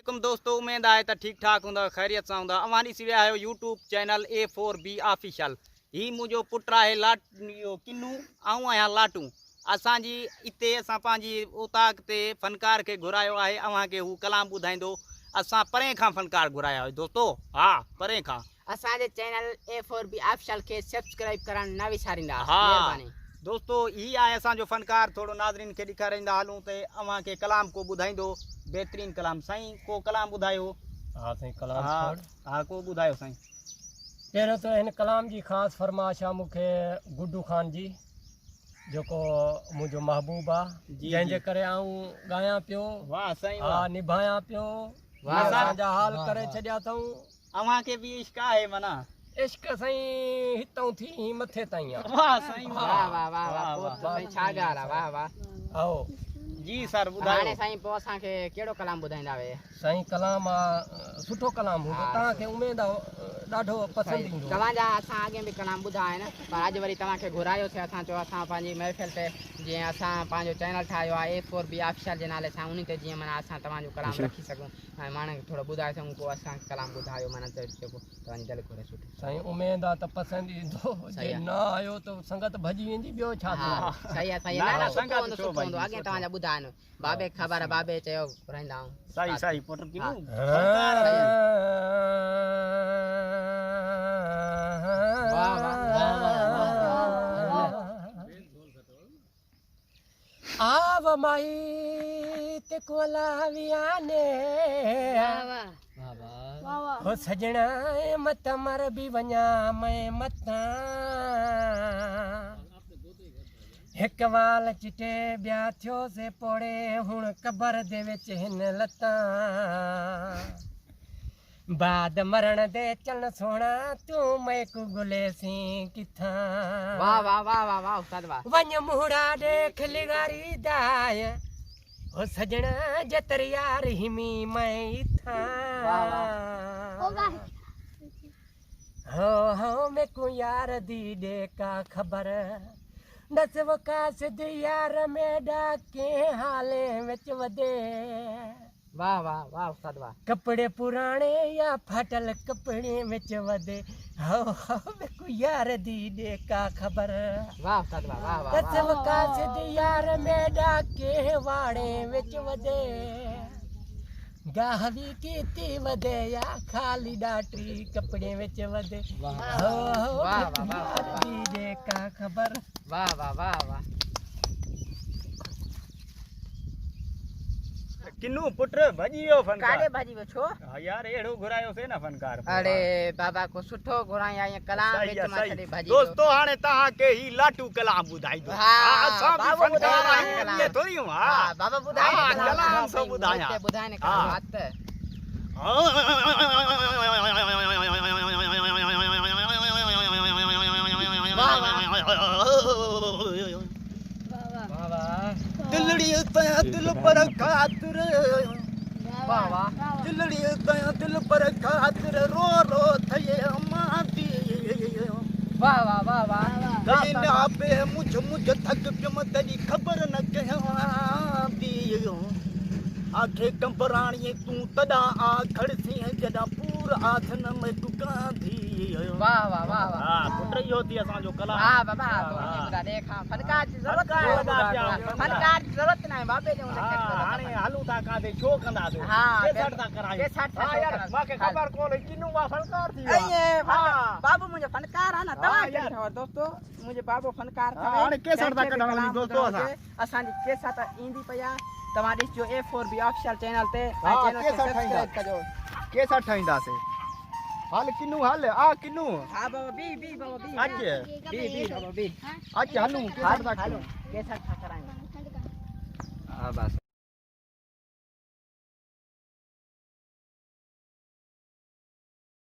वालेकुम दोस्तों, उम्मीद है तो ठीक ठाक होंगे, खैरियत से होंगे। अवानी सिविया है यूट्यूब चैनल A4B ऑफिशियल। ही मुझो पुट्रा है लाट किन्नू आऊँ आया लाटू असांजी इते असां पंहिंजी उताक ते फनकार के घुरायो है। अवां के हू कलाम ॿुधाईंदो। असां परे खां फनकार घुराया है दोस्तों, हाँ परे खां। असांजे चैनल A4B ऑफिशियल के सब्सक्राइब करण न विसारींदा। हाँ दोस्तों, ही आहे असांजो फनकार। थोड़ो नाज़रीन के ॾेखारींदा हलूं ते अवां के कलाम को ॿुधाईंदो। बेहतरीन कलाम। साईं को कलाम ॿुधायो। हाँ साईं कलाम हाँ को ॿुधायो साईं। पहिरियों तो हिन कलाम जी ख़ासि फरमाइश आहे मूंखे गुड्डू खान जी, जेको मुंहिंजो महबूब आहे, जंहिंजे करे आऊं ॻायां पियो। वाह साईं हा, निभायां पियो। असांजा हाल करे छॾिया अथऊं। अवां के भी इश्क आहे मना। इश्क साईं हितां थी मथे ताईं आहे। वाह साईं, वाह वाह वाह वाह साईं, छा ॻाल्हि आहे, वाह वाह। आओ जी सर ॿुधायो। हाणे साईं पोइ असांखे कहिड़ो कलाम ॿुधाईंदा वे? साईं कलाम आहे सुठो कलाम हूंदो, तव्हांखे उमेद आहे ॾाढो पसंदि ईंदो। तव्हांजा असां अॻे बि कलाम ॿुधा आहिनि, पर अॼु वरी तव्हांखे घुरायोसीं। असां चयो असां पंहिंजी महफ़िल ते जीअं असां पंहिंजो चैनल ठाहियो आहे A4B ऑफिशियल जे नाले सां, उन ते जीअं माना असां तव्हांजो कलाम रखी सघूं ऐं माण्हुनि खे थोरो ॿुधाए सघूं। पोइ असांखे कलाम ॿुधायो माना त जेको तव्हांजी दिलि घुरे सुठो। साईं उमेद आहे त पसंदि ईंदो, जे न आयो त संगत भॼी वेंदी, ॿियो छा थींदो। सही आहे सही आहे, सुठो हूंदो सुठो हूंदो। अॻे तव्हांजा ॿुधा आहिनि, बाबे ख़बर आहे, बाबे चयो घुराईंदा आहियूं। सही सही पुट किनू आव माई ते कोलाविया ने हो सजना मत मर भी वञा मैं मता। हिक वाल चिटे ॿिया थियो से पोड़े हुण कबर दे विच हिन लता। बाद मरण दे चल सोना तू मैकू गुले सी किथा। वाह वाह वाह वाह वाह उस्ताद वाह। वञ मुहरा देख लिगारी दाय हो सजना जतर यार हिमी मैं था। हो मैकू यार दी दे का खबर दस वकास दी यार में डाके हाले विच वदे। वाह वाह वाह उस्ताद वाह। कपड़े पुराने या फाटल कपड़े विच वदे हो मैकू यार दी दे का खबर। वाह उस्ताद वाह वाह वाह। दस वकास दी यार में डाके वाड़े विच वदे। गाहवी कीती वदे या खाली डाटरी कपड़े विच वदे। हो यार दी दे का खबर। वाह वाह वाह वाह। किन्नू पुत्र भजियो फनकार। काडे भाजी वो छो? हाँ यार एड़ो घुरायो से ना फनकार। अरे बाबा को सुठो घुराई आई कलाम विच मा छडे भाजी। दोस्तों हाने तहां के ही लाटू कलाम बुधाई दो। हां असां भी बाबा फनकार बुधाई आहियूं, ये थोड़ी हूं। हां बाबा बुधाई कलाम सब बुधाया। ते बुधाने का बात। दिलड़ी तया दिल पर खातिर। वाह वाह। दिलड़ी तया दिल पर खातिर रो रो थये माती। वाह वाह वाह वाह। गाना पे मुझ थक पियो तरी खबर न कयां दी। आखे कंपराणी तू तदा आ खड़सी जदा पूर आथन में टुका थी। वाह वाह वाह वाह। हां पुत्र यो थी असा जो कला। हां बाबा तो बुधा देखा फनकार की जरूरत है। फनकार की जरूरत नहीं बाबे जो हाने हालू ता का दे छो कंदा दे। हां के ता कराई। के साथ हां यार माके खबर कोन किन्नू वा फनकार थी। ये बाबू मुझे फनकार है ना तवा के और दोस्तों मुझे बाबू फनकार था। हाने के साथ ता कढावनी दोस्तों असा। असा जी के साथ इंदी पया तमारी जो A4B ऑफिशियल चैनल ते चैनल के सब्सक्राइब करो। के साथ ठाइंदा से हाल किन्नू हाल आ किन्नू। हां बाबा बी बाबा बी आज बी बाबा बी आज हालू के साथ के साथ कराएंगे। हां बस।